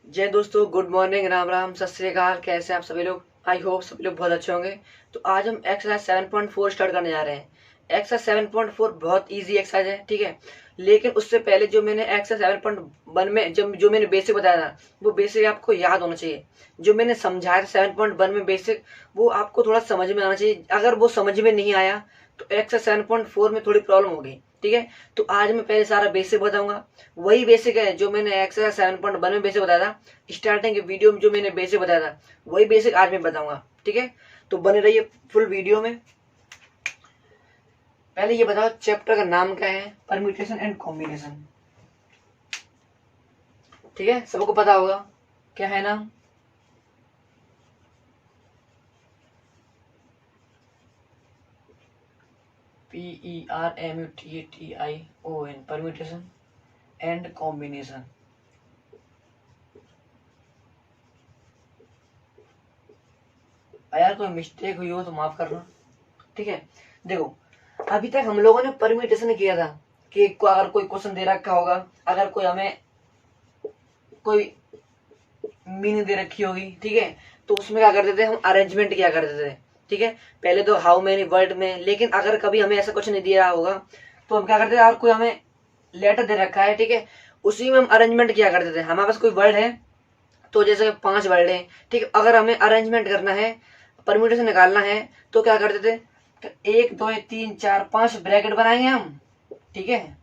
जय दोस्तों, good morning, Ram Ram, सत श्री अकाल। कैसे हैं आप सभी लोग? आई होप सभी लोग बहुत अच्छे होंगे। तो आज हम एक्सरसाइज 7.4 स्टार्ट करने जा रहे हैं। एक्सरसाइज 7.4 बहुत इजी एक्सरसाइज है, ठीक है। लेकिन उससे पहले जो मैंने एक्सरसाइज 7.1 में जो मैंने बेसिक बताया था, वो बेसिक आपको याद होना चाहिए। जो मैंने समझाया था 7.1 में बेसिक, वो आपको थोड़ा समझ में आना चाहिए। अगर वो समझ में नहीं आया तो एक्सरसाइज 7.4 में थोड़ी प्रॉब्लम होगी, ठीक है। तो आज मैं पहले सारा बेसिक बताऊंगा। वही बेसिक है जो मैंने एक्सरसाइज 7.1 में बेसिक बताया था। स्टार्टिंग के वीडियो में जो मैंने बेसिक बताया था, वही बेसिक आज मैं बताऊंगा, ठीक है। तो बने रहिए फुल वीडियो में। पहले ये बताओ, चैप्टर का नाम क्या है? परम्यूटेशन एंड कॉम्बिनेशन, ठीक है। सबको पता होगा क्या है नाम? PERMUTATION, permutation and combination. यार कोई मिस्टेक हुई हो तो माफ करना, ठीक है। देखो, अभी तक हम लोगों ने परम्यूटेशन किया था कि अगर कोई क्वेश्चन दे रखा होगा, अगर कोई हमें कोई मीनिंग दे रखी होगी, ठीक है, तो उसमें क्या करते थे हम? अरेंजमेंट किया करते थे, ठीक है। पहले तो हाउ मेनी वर्ड में, लेकिन अगर कभी हमें ऐसा कुछ नहीं दिया होगा तो हम क्या करते थे? और कोई हमें लेटर दे रखा है, ठीक है, उसी में हम अरेंजमेंट किया करते थे। हमारे पास कोई वर्ड है, तो जैसे 5 वर्ड है, ठीक है, अगर हमें अरेंजमेंट करना है, परम्यूटेशन निकालना है, तो क्या करते थे? तो 1 2 3 4 5 ब्रैकेट बनाएंगे हम, ठीक है।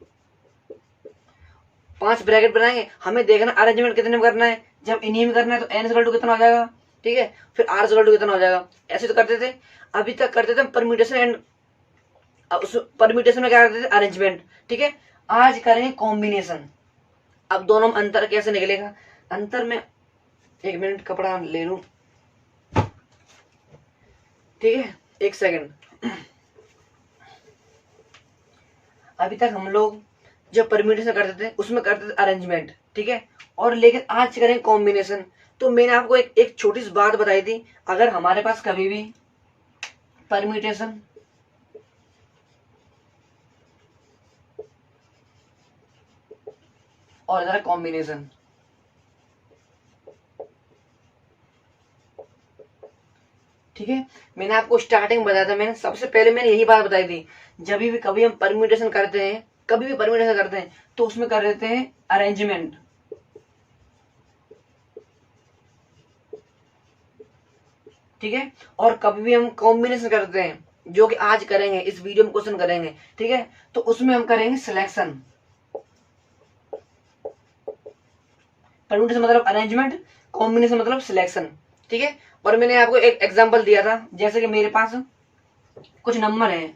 5 ब्रैकेट बनाएंगे, हमें देखना अरेंजमेंट कितने में करना है। जब इन्हीं में करना है तो एन इक्वल टू कितना हो जाएगा, ठीक है, फिर आर इक्वल टू कितना हो जाएगा। ऐसे तो करते थे। अभी तक करते थे परम्यूटेशन एंड, उस परम्यूटेशन में क्या करते थे? अरेंजमेंट, ठीक है। आज करेंगे कॉम्बिनेशन। अब दोनों में अंतर कैसे निकलेगा? अंतर में, एक मिनट कपड़ा ले लूं, ठीक है, एक सेकंड। अभी तक हम लोग जब परम्यूटेशन करते थे उसमें करते थे अरेंजमेंट, ठीक है, और लेकिन आज करें कॉम्बिनेशन। तो मैंने आपको एक छोटी सी बात बताई थी, अगर हमारे पास कभी भी परम्यूटेशन और इधर कॉम्बिनेशन, ठीक है, मैंने आपको स्टार्टिंग बताया था, मैंने सबसे पहले मैंने यही बात बताई थी, जब भी कभी हम परम्यूटेशन करते हैं, कभी भी परम्यूटेशन करते हैं, तो उसमें कर देते हैं अरेंजमेंट, ठीक है। और कभी भी हम कॉम्बिनेशन करते हैं, जो कि आज करेंगे, इस वीडियो में क्वेश्चन करेंगे, ठीक है, तो उसमें हम करेंगे सिलेक्शन। परम्यूटेशन मतलब अरेंजमेंट, कॉम्बिनेशन मतलब सिलेक्शन, ठीक है। और मैंने आपको एक एग्जांपल दिया था, जैसे कि मेरे पास कुछ नंबर है,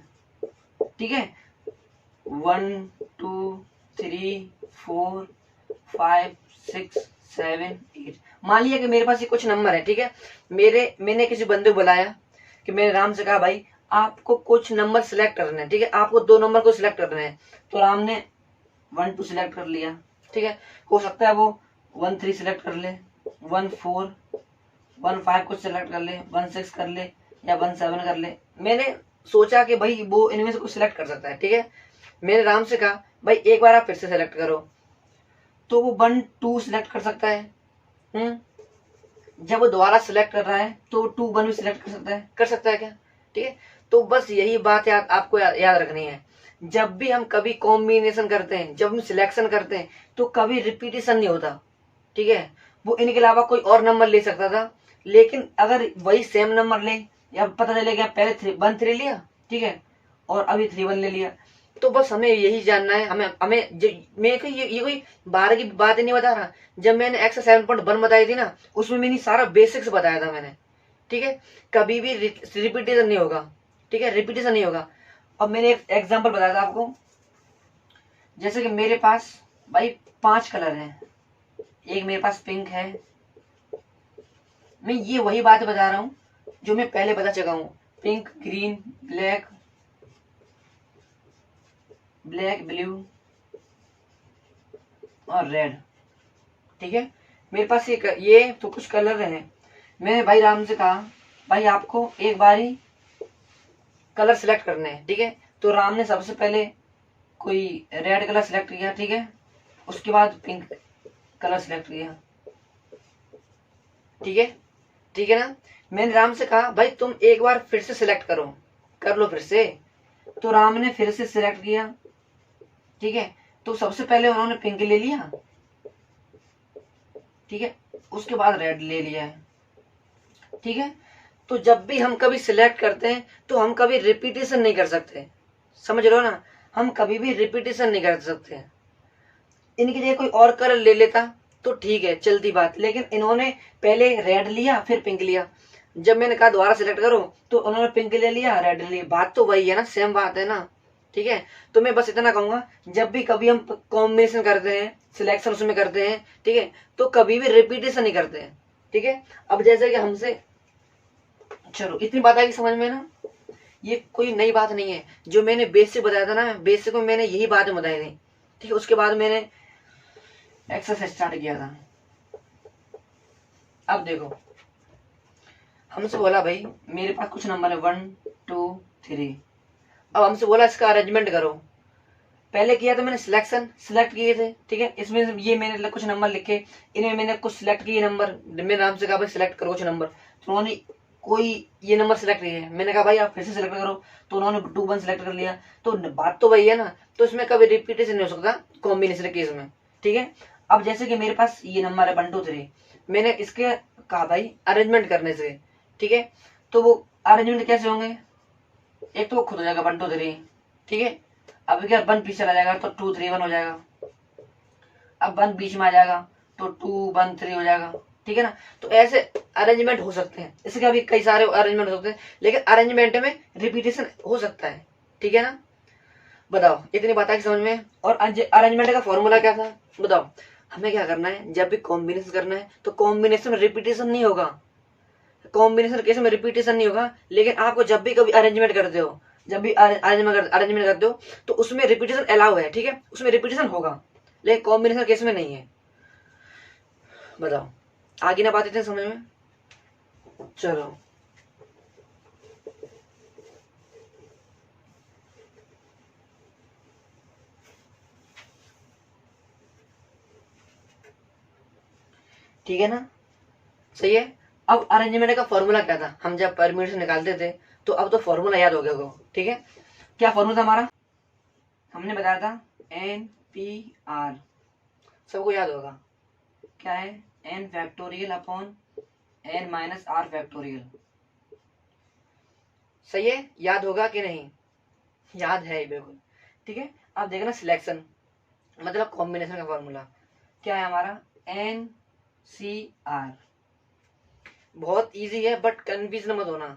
ठीक है, 1 2 3 4 5 6 7 8। मान लिया कि मेरे पास ये कुछ नंबर है, ठीक है। मैंने किसी बंदे को बुलाया कि मैंने राम से कहा, भाई आपको कुछ नंबर सिलेक्ट करने हैं, ठीक है, आपको 2 नंबर को सिलेक्ट करने हैं। तो राम ने 1 2 सिलेक्ट कर लिया, ठीक है। हो सकता है वो 1 3 सिलेक्ट कर ले, 1 4 1 5 कुछ सिलेक्ट कर ले, 1 6 कर ले, या 1 7 कर ले। मैंने सोचा कि भाई वो इनमें से कुछ सिलेक्ट कर सकता है, ठीक है। मैंने राम से कहा, भाई एक बार आप फिर से सिलेक्ट करो। तो वो 1 2 सिलेक्ट कर सकता है। जब वो दोबारा सिलेक्ट कर रहा है तो 2 1 भी सिलेक्ट कर सकता है क्या? ठीक है। तो बस यही बात आपको याद रखनी है। जब भी हम कभी कॉम्बिनेशन करते हैं, जब हम सिलेक्शन करते हैं, तो कभी रिपीटेशन नहीं होता, ठीक है। वो इनके अलावा कोई और नंबर ले सकता था, लेकिन अगर वही सेम नंबर ले, या पता चलेगा पहले 1 3 लिया, ठीक है, और अभी 3 1 ले लिया, तो बस हमें यही जानना है। हमें हमें मैं कोई ये कोई बाहर की बात नहीं बता रहा। जब मैंने एक्सरसाइज 7.1 बताई थी ना, उसमें मैंने सारा बेसिक्स बताया था मैंने, ठीक है। कभी भी रिपीटेशन नहीं होगा, ठीक है, रिपीटेशन नहीं होगा। अब मैंने एक एग्जांपल बताया था आपको, जैसे कि मेरे पास भाई 5 कलर हैं, एक मेरे पास पिंक है। मैं ये वही बात बता रहा हूँ जो मैं पहले बता चुका हूँ। Pink, green, black, black, blue और रेड, ठीक है। मेरे पास ये तो कुछ कलर हैं। मैंने भाई राम से कहा, भाई आपको एक बार ही कलर सिलेक्ट करने हैं, ठीक है। तो राम ने सबसे पहले कोई रेड कलर सिलेक्ट किया, ठीक है, उसके बाद पिंक कलर सिलेक्ट किया, ठीक है, ठीक है ना। मैंने राम से कहा भाई तुम एक बार फिर से सिलेक्ट करो, कर लो फिर से। तो राम ने फिर से सिलेक्ट किया, ठीक है। तो सबसे पहले उन्होंने पिंक ले लिया, ठीक है, उसके बाद रेड ले लिया है, ठीक है। तो जब भी हम कभी सिलेक्ट करते हैं तो हम कभी रिपीटेशन नहीं कर सकते, समझ रहे हो ना, हम कभी भी रिपीटेशन नहीं कर सकते। इनकी जगह कोई और कलर ले लेता तो ठीक है, चलती बात, लेकिन इन्होंने पहले रेड लिया फिर पिंक लिया। जब मैंने कहा दोबारा सिलेक्ट करो तो उन्होंने पिंक ले लिया रेड ले लिया, बात तो वही है ना, सेम बात है ना, ठीक है। तो मैं बस इतना कहूंगा, जब भी कभी हम कॉम्बिनेशन करते हैं, सिलेक्शन उसमें करते हैं, ठीक है, तो कभी भी रिपीटेशन नहीं करते हैं, ठीक है। अब जैसे कि हमसे, चलो इतनी बात आएगी समझ में ना, ये कोई नई बात नहीं है, जो मैंने बेसिक बताया था ना, बेसिक में मैंने यही बात बताई थी, ठीक है। उसके बाद मैंने एक्सरसाइज स्टार्ट किया था। अब देखो, हमसे बोला भाई मेरे पास कुछ नंबर है 1 2 3, अब हमसे बोला इसका अरेंजमेंट करो। पहले किया तो मैंने सिलेक्शन, सिलेक्ट किए थे, ठीक है। इसमें ये मैंने कुछ नंबर लिखे, इन्हें मैंने कुछ सिलेक्ट किए नंबर, मैंने नाम से कहा भाई सिलेक्ट करो कुछ नंबर, तो उन्होंने कोई ये नंबर सिलेक्ट किए, मैंने कहा भाई आप फिर से सिलेक्ट करो, तो उन्होंने 2 1 सिलेक्ट कर लिया। तो बात तो वही है ना, तो इसमें कभी रिपीटेशन नहीं हो सकता कॉम्बिनेशन केस में, ठीक है। अब जैसे कि मेरे पास ये नंबर है 1 2 3, मैंने इसके कहा भाई अरेंजमेंट करने से, ठीक है। तो वो अरेंजमेंट कैसे होंगे, एक तो वो खुद हो जाएगा 1 2 3, ठीक है। अब क्या 1 पीछे चला जाएगा तो 2 3 1 हो जाएगा, अब 1 बीच में आ जाएगा तो 2 1 3 हो जाएगा, ठीक है ना। तो ऐसे अरेंजमेंट हो सकते हैं, इसके अभी कई सारे अरेंजमेंट हो सकते हैं, लेकिन अरेंजमेंट में रिपीटेशन हो सकता है, ठीक है ना। बताओ इतनी बात है समझ में। और अरेंजमेंट का फॉर्मूला क्या था बताओ। हमें क्या करना है, जब भी कॉम्बिनेशन करना है तो कॉम्बिनेशन में रिपीटेशन नहीं होगा, कॉम्बिनेशन केस में रिपीटेशन नहीं होगा, लेकिन आपको जब भी कभी अरेंजमेंट करते हो, जब भी अरेंजमेंट करते हो तो उसमें रिपीटेशन अलाउ है, ठीक है, उसमें रिपीटेशन होगा, लेकिन कॉम्बिनेशन केस में नहीं है। बताओ आगे ना बात इतने समझ में। चलो ठीक है ना, सही है। अब अरेंजमेंट का फॉर्मूला क्या था, हम जब परम्यूटेशन निकालते थे, तो अब तो फॉर्मूला याद हो गया होगा, ठीक है। क्या फॉर्मूला था हमारा, हमने बताया था NPR, सबको याद होगा, क्या है, n factorial upon n minus r factorial, सही है, याद होगा कि नहीं, याद है बिल्कुल, ठीक है। अब देखना सिलेक्शन मतलब कॉम्बिनेशन का फॉर्मूला क्या है हमारा, NCR, बहुत इजी है, बट कन्फ्यूज मत होना,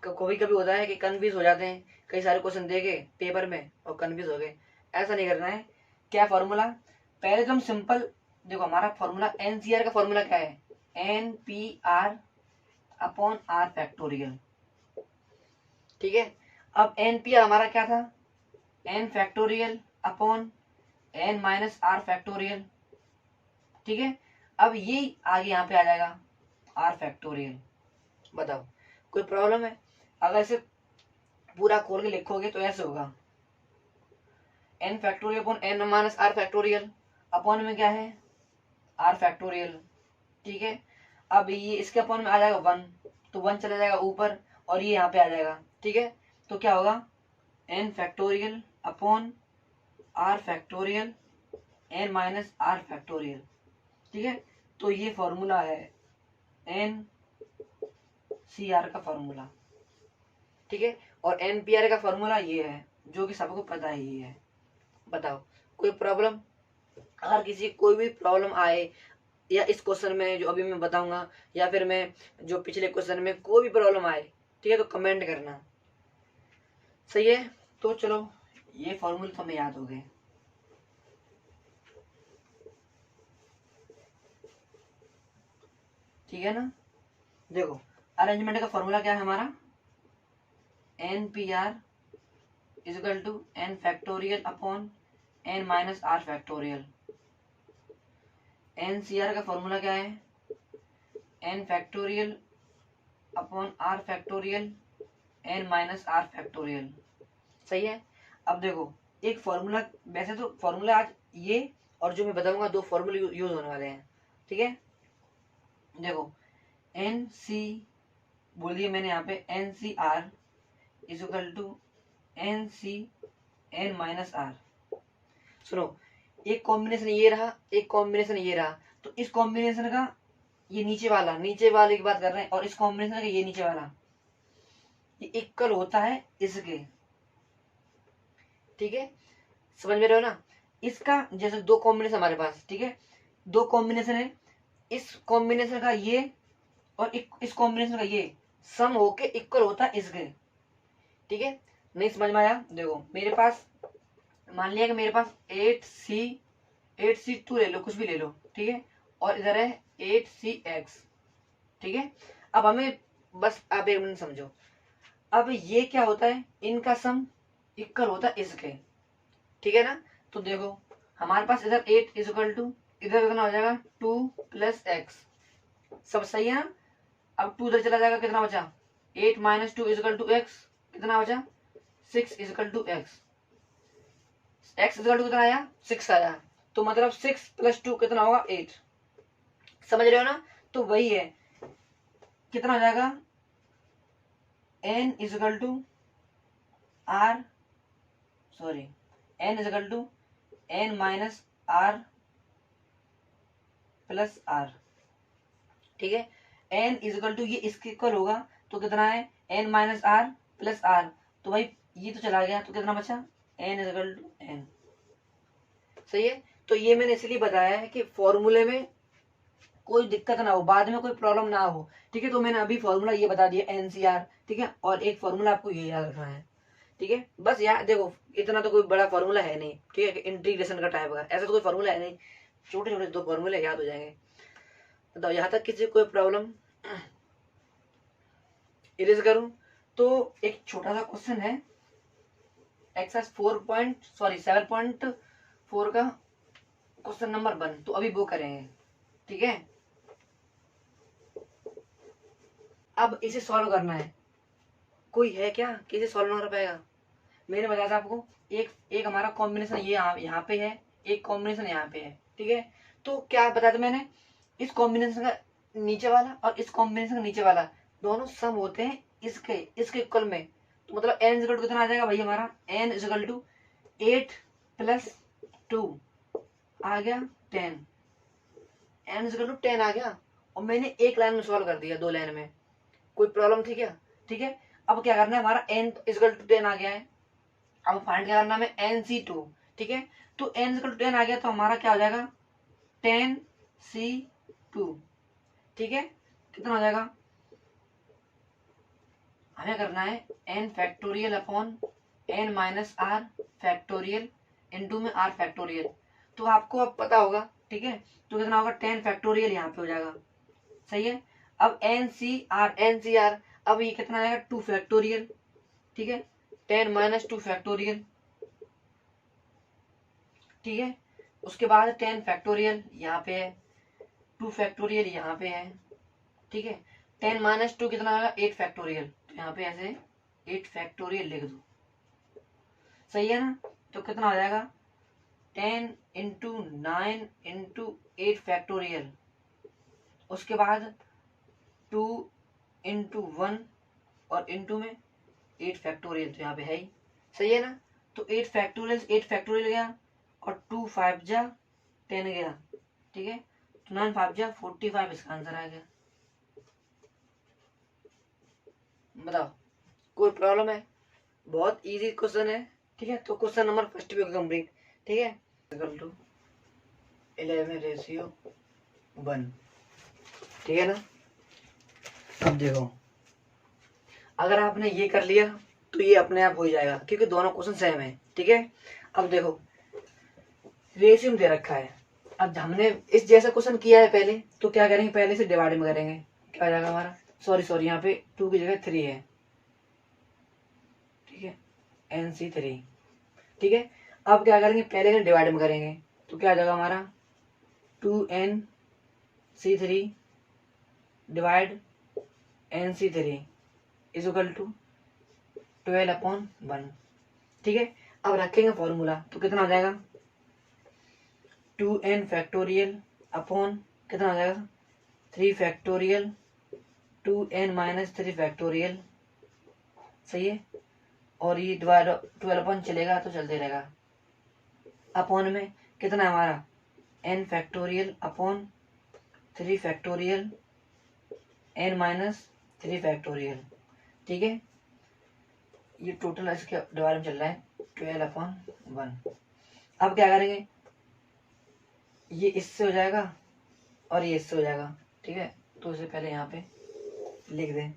कभी कभी होता है कि कन्फ्यूज हो जाते हैं, कई सारे क्वेश्चन देके पेपर में और कन्फ्यूज हो गए, ऐसा नहीं करना है। क्या फॉर्मूला, पहले तो हम सिंपल देखो, हमारा फॉर्मूला NCR का फॉर्मूला क्या है, NPR अपॉन आर फैक्टोरियल, ठीक है। अब NPR हमारा क्या था, n factorial upon n minus r factorial, ठीक है। अब ये आगे यहाँ पे आ जाएगा आर फैक्टोरियल। बताओ कोई प्रॉब्लम है, अगर इसे पूरा खोल के लिखोगे तो ऐसे होगा, n factorial upon n minus r factorial, upon में क्या है आर फैक्टोरियल, ठीक है। अब ये इसके अपॉन में आ जाएगा 1, तो 1 चला जाएगा ऊपर और ये यहाँ पे आ जाएगा, ठीक है। तो क्या होगा n factorial upon r factorial n minus r factorial, ठीक है। तो ये फॉर्मूला है NCR का फॉर्मूला, ठीक है। और NPR का फॉर्मूला ये है, जो कि सबको पता ही है। बताओ कोई प्रॉब्लम, अगर किसी कोई भी प्रॉब्लम आए, या इस क्वेश्चन में जो अभी मैं बताऊंगा, या फिर मैं जो पिछले क्वेश्चन में कोई भी प्रॉब्लम आए, ठीक है, तो कमेंट करना, सही है। तो चलो ये फॉर्मूले तो हमें याद हो गए, ठीक है ना। देखो अरेंजमेंट का फॉर्मूला क्या है हमारा, NPR is equal to n factorial upon n minus r factorial. NCR का फॉर्मूला क्या है, n factorial upon r factorial n minus r factorial, सही है। अब देखो एक फॉर्मूला, वैसे तो फॉर्मूला आज ये और जो मैं बताऊंगा 2 फॉर्मूले यूज होने वाले हैं, ठीक है। देखो एन सी बोल दिया मैंने यहाँ पे N C R is equal to N C N minus R. सुनो, एक कॉम्बिनेशन ये रहा, एक कॉम्बिनेशन ये रहा, तो इस कॉम्बिनेशन का ये नीचे वाले की बात कर रहे हैं, और इस कॉम्बिनेशन का ये नीचे वाला ये इक्वल होता है इसके। ठीक है, समझ में रहे हो ना। इसका जैसे दो कॉम्बिनेशन हमारे पास, ठीक है, दो कॉम्बिनेशन है, इस कॉम्बिनेशन का ये और इस कॉम्बिनेशन का ये सम होके इक्वल होता है इसके। ठीक है, नहीं समझ में आया? देखो मेरे पास मान लिया कि मेरे पास 8C2 ले लो, कुछ भी ले लो, ठीक है, और इधर है 8CX। ठीक है, अब हमें बस आप एक मिनट समझो, अब ये क्या होता है, इनका सम इक्वल होता है इसके। ठीक है ना, तो देखो हमारे पास इधर 8 इज इक्वल टू इधर कितना हो जाएगा 2 + x, सब सही है ना। अब 2 इधर चला जाएगा, कितना बचा 8 - 2 इज इक्वल टू x, कितना बचा 6 is equal to x। x is equal to कितना आया 6 आया, तो मतलब 6 + 2 कितना होगा 8। समझ रहे हो ना, तो वही है, कितना हो जाएगा n is equal to r sorry n is equal to n minus r plus r। ठीक है, n इज इक्वल टू ये इसके इक्वल होगा, तो कितना है n minus r plus r, तो भाई ये तो चला गया, तो कितना बचा n is equal to n। सही है, तो ये मैंने इसलिए बताया है कि फॉर्मूले में कोई दिक्कत ना हो, बाद में कोई प्रॉब्लम ना हो। ठीक है, तो मैंने अभी फॉर्मूला ये बता दिया NCR। ठीक है, और एक फॉर्मूला आपको ये याद रखना है। ठीक है, बस यार देखो इतना तो कोई बड़ा फॉर्मूला है नहीं, ठीक है, इंटीग्रेशन का टाइप का ऐसा तो कोई फॉर्मूला है नहीं, छोटे छोटे दो फॉर्मूले याद हो जाएंगे। तो यहाँ तक किसी कोई प्रॉब्लम? इरेज करूं तो एक छोटा सा क्वेश्चन है, एक्सरसाइज 7.4 का क्वेश्चन नंबर 1, तो अभी वो करेंगे। ठीक है, अब इसे सॉल्व करना है। कोई है क्या कि इसे सॉल्व ना कर पाएगा? मैंने बताया था आपको, एक हमारा कॉम्बिनेशन ये यहाँ पे है, एक कॉम्बिनेशन यहाँ पे है। ठीक है, तो क्या बताया था मैंने, इस कॉम्बिनेशन का नीचे वाला और इस कॉम्बिनेशन का नीचे वाला दोनों सम होते हैं इसके इक्वल में। तो मतलब n इक्वल टू कितना आ जाएगा भाई हमारा, n इक्वल टू 8 + 2 आ गया 10, n इक्वल टू 10 आ गया, और मैंने एक लाइन में सॉल्व कर दिया, 2 लाइन में। कोई प्रॉब्लम थी क्या? ठीक है, अब क्या करना है, हमारा n इक्वल टू 10 आ गया है, अब फाइंड क्या करना है NC2। ठीक है, तो n इक्वल टू 10 आ गया, तो हमारा क्या हो जाएगा 10C2। ठीक है, कितना हो जाएगा, हमें करना है n factorial upon n minus r factorial into में r फैक्टोरियल, तो आपको अब पता होगा। ठीक है, तो कितना होगा 10 फैक्टोरियल यहाँ पे हो जाएगा। सही है, अब NCR अब ये कितना आएगा 2 फैक्टोरियल। ठीक है, 10 - 2 फैक्टोरियल। ठीक है, उसके बाद 10 फैक्टोरियल यहाँ पे है, 2 फैक्टोरियल यहाँ पे है। ठीक है, 10 - 2 कितना आएगा 8 फैक्टोरियल, तो यहाँ पे ऐसे 8 फैक्टोरियल लिख दो। सही है ना, तो कितना हो जाएगा 10 × 9 × 8 फैक्टोरियल, उसके बाद 2 × 1 और इंटू में 8 फैक्टोरियल, तो यहाँ पे है ही। सही है ना, तो 8 फैक्टोरियल गया, और 2 5 जा 10 गया। ठीक है, तो 9 5 जा 45 इसका आंसर आ गया। बताओ कोई प्रॉब्लम है? बहुत इजी क्वेश्चन है। ठीक है, तो क्वेश्चन नंबर फर्स्ट भी कंप्लीट। ठीक है, इक्वल टू 11:1। ठीक है ना, अब देखो अगर आपने ये कर लिया तो ये अपने आप हो जाएगा, क्योंकि दोनों क्वेश्चन सेम है। ठीक है, अब देखो रेशियो दे रखा है, अब हमने इस जैसा क्वेश्चन किया है पहले, तो क्या करेंगे, पहले से डिवाइड में करेंगे। क्या हो जाएगा हमारा, सॉरी यहाँ पे 2 की जगह 3 है। ठीक है, NC3। ठीक है, अब क्या करेंगे, पहले से डिवाइड में करेंगे, तो क्या आ जाएगा हमारा 2NC3 divide NC3 is equal to 12/1। ठीक है, अब रखेंगे फॉर्मूला, तो कितना हो जाएगा 2n फैक्टोरियल अपॉन कितना हो जाएगा 3 फैक्टोरियल 2n-3 फैक्टोरियल, सही है, और ये डिवाइड 12 अपन चलेगा तो चलते रहेगा, अपॉन में कितना है हमारा n factorial upon 3 factorial n-3 factorial, ठीक है। ये टोटल इसके डिवाइड में चल रहा है 12/1। अब क्या करेंगे, ये इससे हो जाएगा और ये इससे हो जाएगा, ठीक है। तो इसे पहले यहाँ पे लिख दें,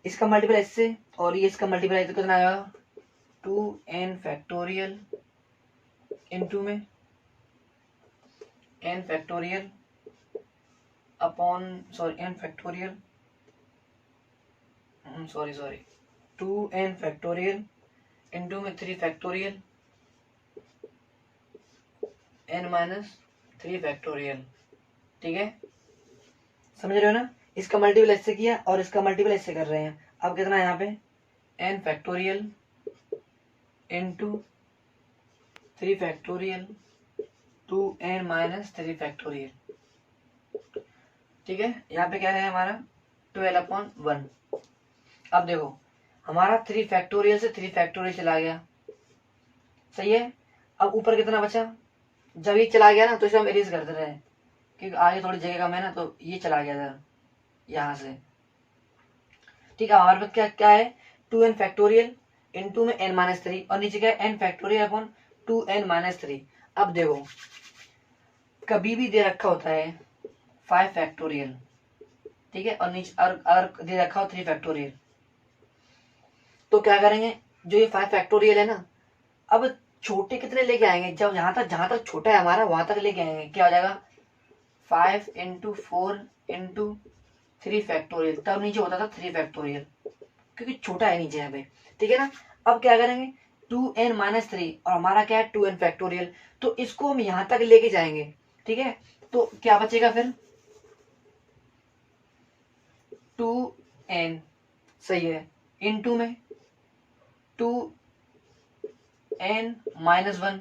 इसका मल्टीप्लाई इससे और ये इसका मल्टीप्लाई तो कितना आएगा 2n फैक्टोरियल इंटू में n factorial upon n factorial 2n factorial into में 3 फैक्टोरियल n-3 फैक्टोरियल, ठीक है। समझ रहे हो ना, इसका मल्टीपल इससे किया और इसका मल्टीपल इससे कर रहे हैं। अब कितना है यहाँ पे n factorial into 3 factorial 2n-3 factorial, ठीक है। यहाँ पे क्या है हमारा 12/1। अब देखो हमारा 3 फैक्टोरियल से 3 फैक्टोरियल चला गया, सही है। अब ऊपर कितना बचा, जब ये चला गया ना तो इसे हम इरेज कर दे रहे हैं क्योंकि आगे थोड़ी जगह कम है ना, तो ये चला गया था यहाँ से, ठीक है। हमारे पास क्या क्या है 2n फैक्टोरियल इंटू में n-3 और नीचे क्या है n फैक्टोरियल अपॉन 2n-3। अब देखो कभी भी दे रखा होता है 5 फैक्टोरियल, ठीक है, और नीचे और दे रखा हो 3 फैक्टोरियल, तो क्या करेंगे, जो ये 5 फैक्टोरियल है ना, अब छोटे कितने लेके आएंगे, जब जहां तक छोटा है हमारा वहां तक लेके आएंगे, क्या हो जाएगा 5 × 4 × 3 फैक्टोरियल, तब नीचे होता था 3 फैक्टोरियल क्योंकि छोटा है नीचे यहाँ पे, ठीक है ना। अब क्या करेंगे 2n-3 और हमारा क्या है 2n फैक्टोरियल, तो इसको हम यहाँ तक लेके जाएंगे, ठीक है। तो क्या बचेगा फिर 2n, सही है, इंटू में 2n-1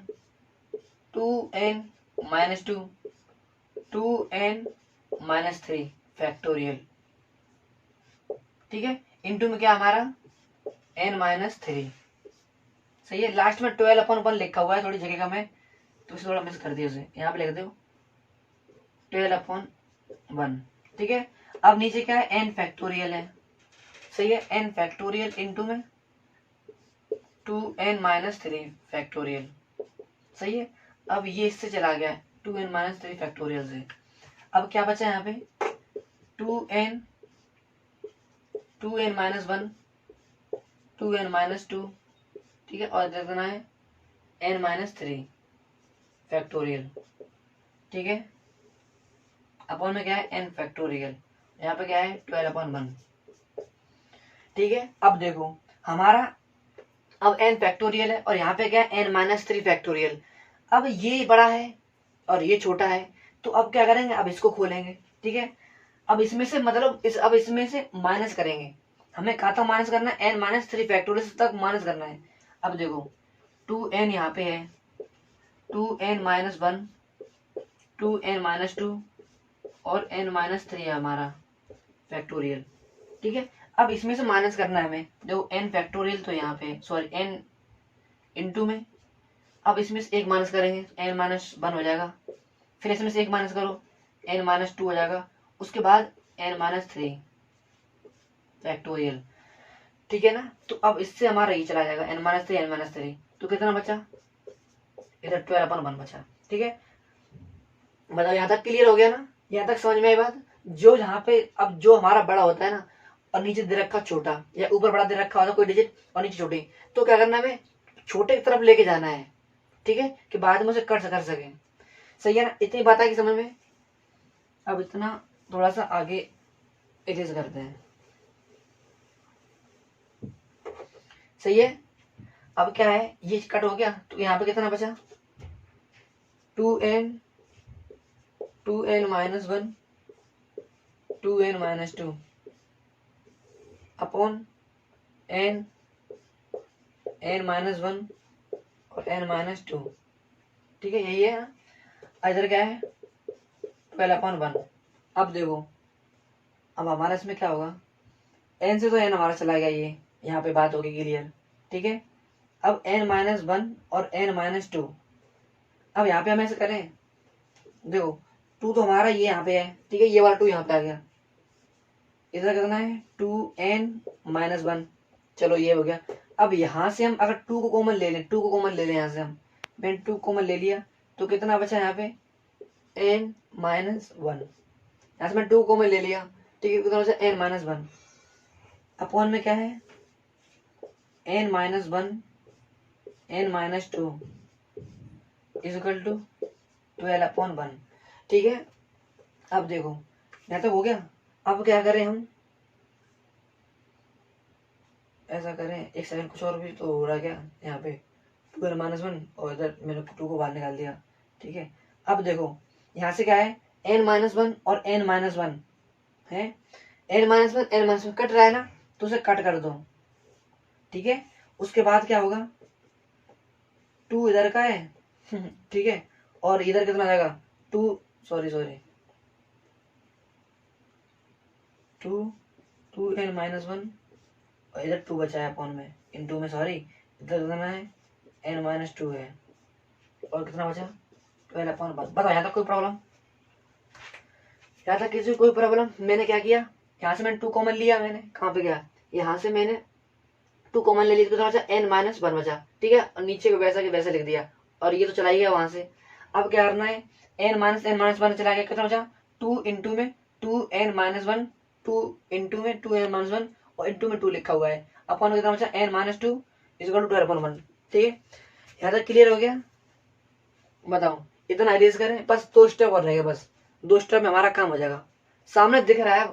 2n-2 2n-3 फैक्टोरियल, ठीक है, इंटू में क्या हमारा n-3, सही है। लास्ट में 12/1 लिखा हुआ है, थोड़ी जगह कम है तो इसे थोड़ा मिस कर दिया, उसे यहाँ पे लिख दो 12/1, ठीक है। अब नीचे क्या है n फैक्टोरियल है, सही है, n फैक्टोरियल इंटू में 2n-3 फैक्टोरियल, सही है। अब ये इससे चला गया 2n-3 फैक्टोरियल से, अब क्या बचा यहाँ पे 2n 2n-1 2n-2, ठीक है, और कितना है n-3 फैक्टोरियल, ठीक है, अपॉन में क्या है n फैक्टोरियल, यहाँ पे क्या है 12/1, ठीक है। अब देखो हमारा अब n फैक्टोरियल है और यहाँ पे क्या है n-3 फैक्टोरियल। अब ये बड़ा है और ये छोटा है, तो अब क्या करेंगे, अब इसको खोलेंगे, ठीक है। अब इसमें से मतलब अब इसमें से माइनस करेंगे, हमें कहाँ तक माइनस करना है n-3 फैक्टोरियल तक माइनस करना है। अब देखो 2n यहाँ पे है 2n-1 2n-2 और n-3 है हमारा फैक्टोरियल, ठीक है। अब इसमें से माइनस करना है हमें, देखो n फैक्टोरियल तो यहाँ पे सॉरी n इंटू में, अब इसमें से एक माइनस करेंगे n-1 हो जाएगा, फिर इसमें से एक माइनस करो n-2 हो जाएगा, उसके बाद n-3 फैक्टोरियल, ठीक है ना। तो अब इससे हमारा ये चला जाएगा n-3 तो कितना बचा, इधर 12/1 बचा, ठीक है। मतलब यहाँ तक क्लियर हो गया ना, यहाँ तक समझ में आई बात। जो यहाँ पे अब जो हमारा बड़ा होता है ना और नीचे दे रखा छोटा या ऊपर बड़ा दे रखा होता कोई डिजिट और नीचे छोटी, तो क्या करना है हमें छोटे की तरफ लेके जाना है, ठीक है, कि बाद में उसे कर सके, सही है ना। इतनी बात है कि समझ में। अब इतना थोड़ा सा आगे इरेज करते हैं, सही है। अब क्या है ये कट हो गया, तो यहाँ पे कितना बचा 2n 2n-1 2n-2 upon n n-1 और n-2, ठीक है, यही है ना। इधर क्या है 12/1। अब देखो अब हमारा इसमें क्या होगा, n से तो n हमारा चला गया, ये यहाँ पे बात होगी क्लियर, ठीक है। अब n-1 और n-2, अब यहाँ पे हम ऐसे करें, देखो 2 तो हमारा ये यहाँ पे है, ठीक है, ये वाला 2 यहाँ पे आ गया, इधर कितना है 2n-1, चलो ये हो गया। अब यहाँ से हम अगर 2 को कॉमन ले लें, 2 को कॉमन ले लें यहाँ से हम, मैंने 2 कॉमन ले लिया तो कितना बचा यहाँ पे n-1, यहाँ से मैं 2 कॉमन ले लिया, ठीक है, कितना बचा n-1, अपॉन में क्या है n-1 n-2 इक्वल टू 12/1, ठीक है। अब देखो यहाँ तक हो गया। अब क्या करें हम, ऐसा करें, एक सेकंड, कुछ और भी तो हो रहा क्या यहाँ पे, 12-1 और इधर मैंने 2 को बाहर निकाल दिया, ठीक है। अब देखो यहाँ से क्या है n-1 और n-1 है, n-1 n-1 कट रहा है ना, तो उसे कट कर दो, ठीक है। उसके बाद क्या होगा, 2 इधर का है ठीक है, और इधर कितना जाएगा 2 सॉरी 2n-1 और इधर 2 बचा है अपॉन में, इन 2 में सॉरी, इधर कितना है n-2 है, और कितना बचा 12/1। बताओ यहाँ तक कोई प्रॉब्लम, यहाँ तक किसी कोई प्रॉब्लम। मैंने क्या किया, यहाँ से मैंने 2 कॉमन लिया, मैंने कहाँ पे गया, यहाँ से मैंने 2 कॉमन ले लिया, कितना बचा n-1 बचा, ठीक है, और नीचे को वैसा के वैसे लिख दिया, और ये तो चला ही गया वहां से। अब क्या करना है, n-1 चला गया, कितना बचा 2 इंटू में 2n-1, 2 इंटू में 2n-1 और इंटू में 2 लिखा हुआ है, अपन कितना बचा n-2 इक्वल टू 12/1, ठीक है। यहाँ तक क्लियर हो गया। बताओ इतना एरेज करें, बस 2 स्टेप और रहेगा, बस 2 स्टेप में हमारा काम हो जाएगा, सामने दिख रहा है।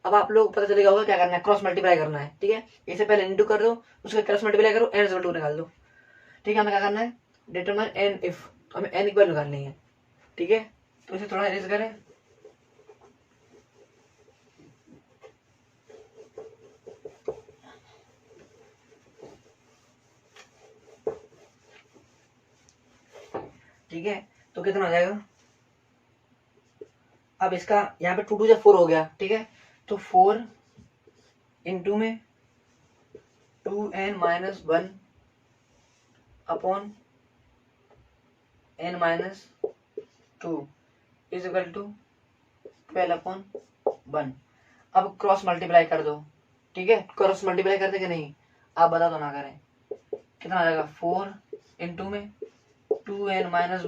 अब आप लोग पता चलेगा होगा क्या करना है, क्रॉस मल्टीप्लाई करना है, ठीक है। इससे पहले इंटू कर दो, उसके क्रॉस मल्टीप्लाई करो, n इक्वल टू निकाल दो, ठीक है। हमें क्या करना है, डिटरमाइन n इफ, हमें n इक्वल निकालनी है, ठीक है। तो इसे थोड़ा एरेज करें, ठीक है। तो कितना हो जाएगा, अब इसका यहाँ पे 2 2 4 हो गया, ठीक है। तो 4 इंटू में 2n-1 upon n-2 is equal to 12/1। अब क्रॉस मल्टीप्लाई कर दो, ठीक है। क्रॉस मल्टीप्लाई करते कि नहीं, आप बता दो ना करें, कितना आ जाएगा 4 इंटू में 2n-1 इज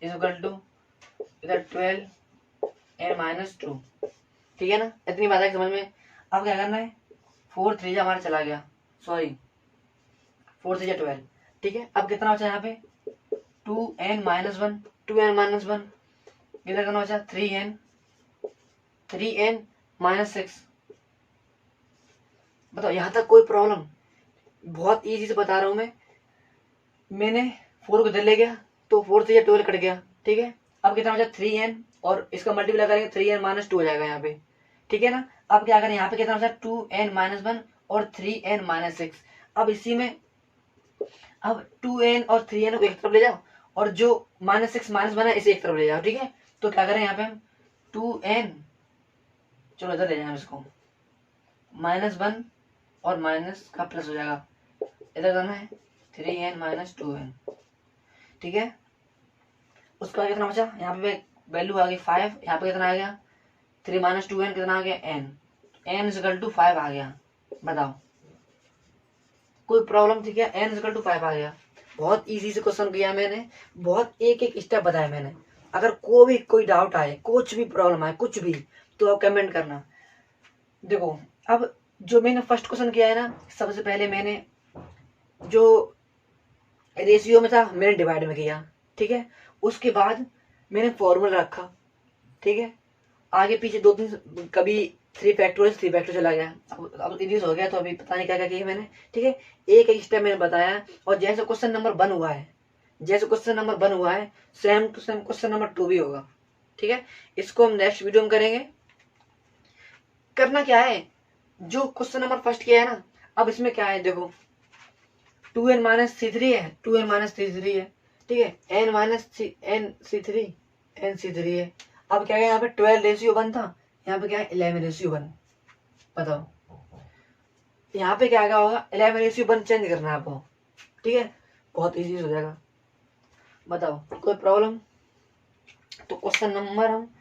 इक्वल टू इधर 12n-2, ठीक है ना। इतनी बात है समझ में। अब क्या करना है, 4 3 हमारा चला गया, सॉरी 4 3 12, ठीक है। अब कितना बचा यहाँ पे 2n-1 2n-1 इधर कितना बचा 3n-6। बताओ यहाँ तक कोई प्रॉब्लम, बहुत इजी से बता रहा हूं मैंने 4 को इधर ले गया तो 4 3 12 कट गया, ठीक है। अब कितना बचा 3n और इसका मल्टीप्लाई करेंगे 3n-2 हो जाएगा यहाँ पे, ठीक है ना। अब क्या करें, यहाँ पे कितना बचा 2n-1 और 3n-6। अब इसी में अब 2n और 3n को एक तरफ ले जाओ, और जो -6 -1 है इसे एक तरफ ले जाओ, ठीक है। तो क्या करें यहाँ पे हम 2n, चलो इधर ले जाए इसको, -1 और माइनस का प्लस हो जाएगा, इधर करना है 3n-2n, ठीक है। उसके बाद कितना बचा, यहाँ पे वैल्यू आ गई 5, यहाँ पे कितना आ गया 3 - 2n कितना आ गया n, n इक्वल टू 5 आ गया। बताओ कोई प्रॉब्लम थी क्या, n इक्वल टू 5 आ गया। बहुत इजी से क्वेश्चन किया मैंने, बहुत एक एक स्टेप बताया मैंने। अगर कोई डाउट आए, कुछ भी प्रॉब्लम आए, कुछ भी, तो आप कमेंट करना। देखो अब जो मैंने फर्स्ट क्वेश्चन किया है ना, सबसे पहले मैंने जो रेशियो में था मैंने डिवाइड में किया, ठीक है। उसके बाद मैंने फॉर्मूला रखा, ठीक है। आगे पीछे 2-3 कभी 3 फैक्टोरियल चला गया, अब रिड्यूस हो गया, तो अभी पता नहीं क्या क्या किया मैंने, ठीक है। एक एक स्टेप मैंने बताया, और जैसे क्वेश्चन नंबर 1 हुआ है, जैसे क्वेश्चन नंबर 1 हुआ है, same to same question number 2 भी होगा, ठीक है। इसको हम नेक्स्ट वीडियो में करेंगे। करना क्या है, जो क्वेश्चन नंबर फर्स्ट किया है ना, अब इसमें क्या है देखो, 2n-c3 है, 2n-c3 है, ठीक है, n-c3 है। अब क्या है, यहाँ पे 12:1 था, यहाँ पे क्या है 11:1, बताओ यहाँ पे क्या आएगा होगा 11 रेशियो 1 चेंज करना है आपको, ठीक है, बहुत इजी हो जाएगा। बताओ कोई प्रॉब्लम? तो क्वेश्चन नंबर हम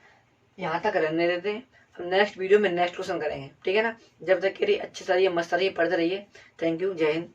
यहाँ तक रहने देते हैं, हम नेक्स्ट वीडियो में नेक्स्ट क्वेश्चन करेंगे, ठीक है ना। जब तक के लिए अच्छी सारी मस्त सारी पढ़ते रहिए। थैंक यू, जय हिंद।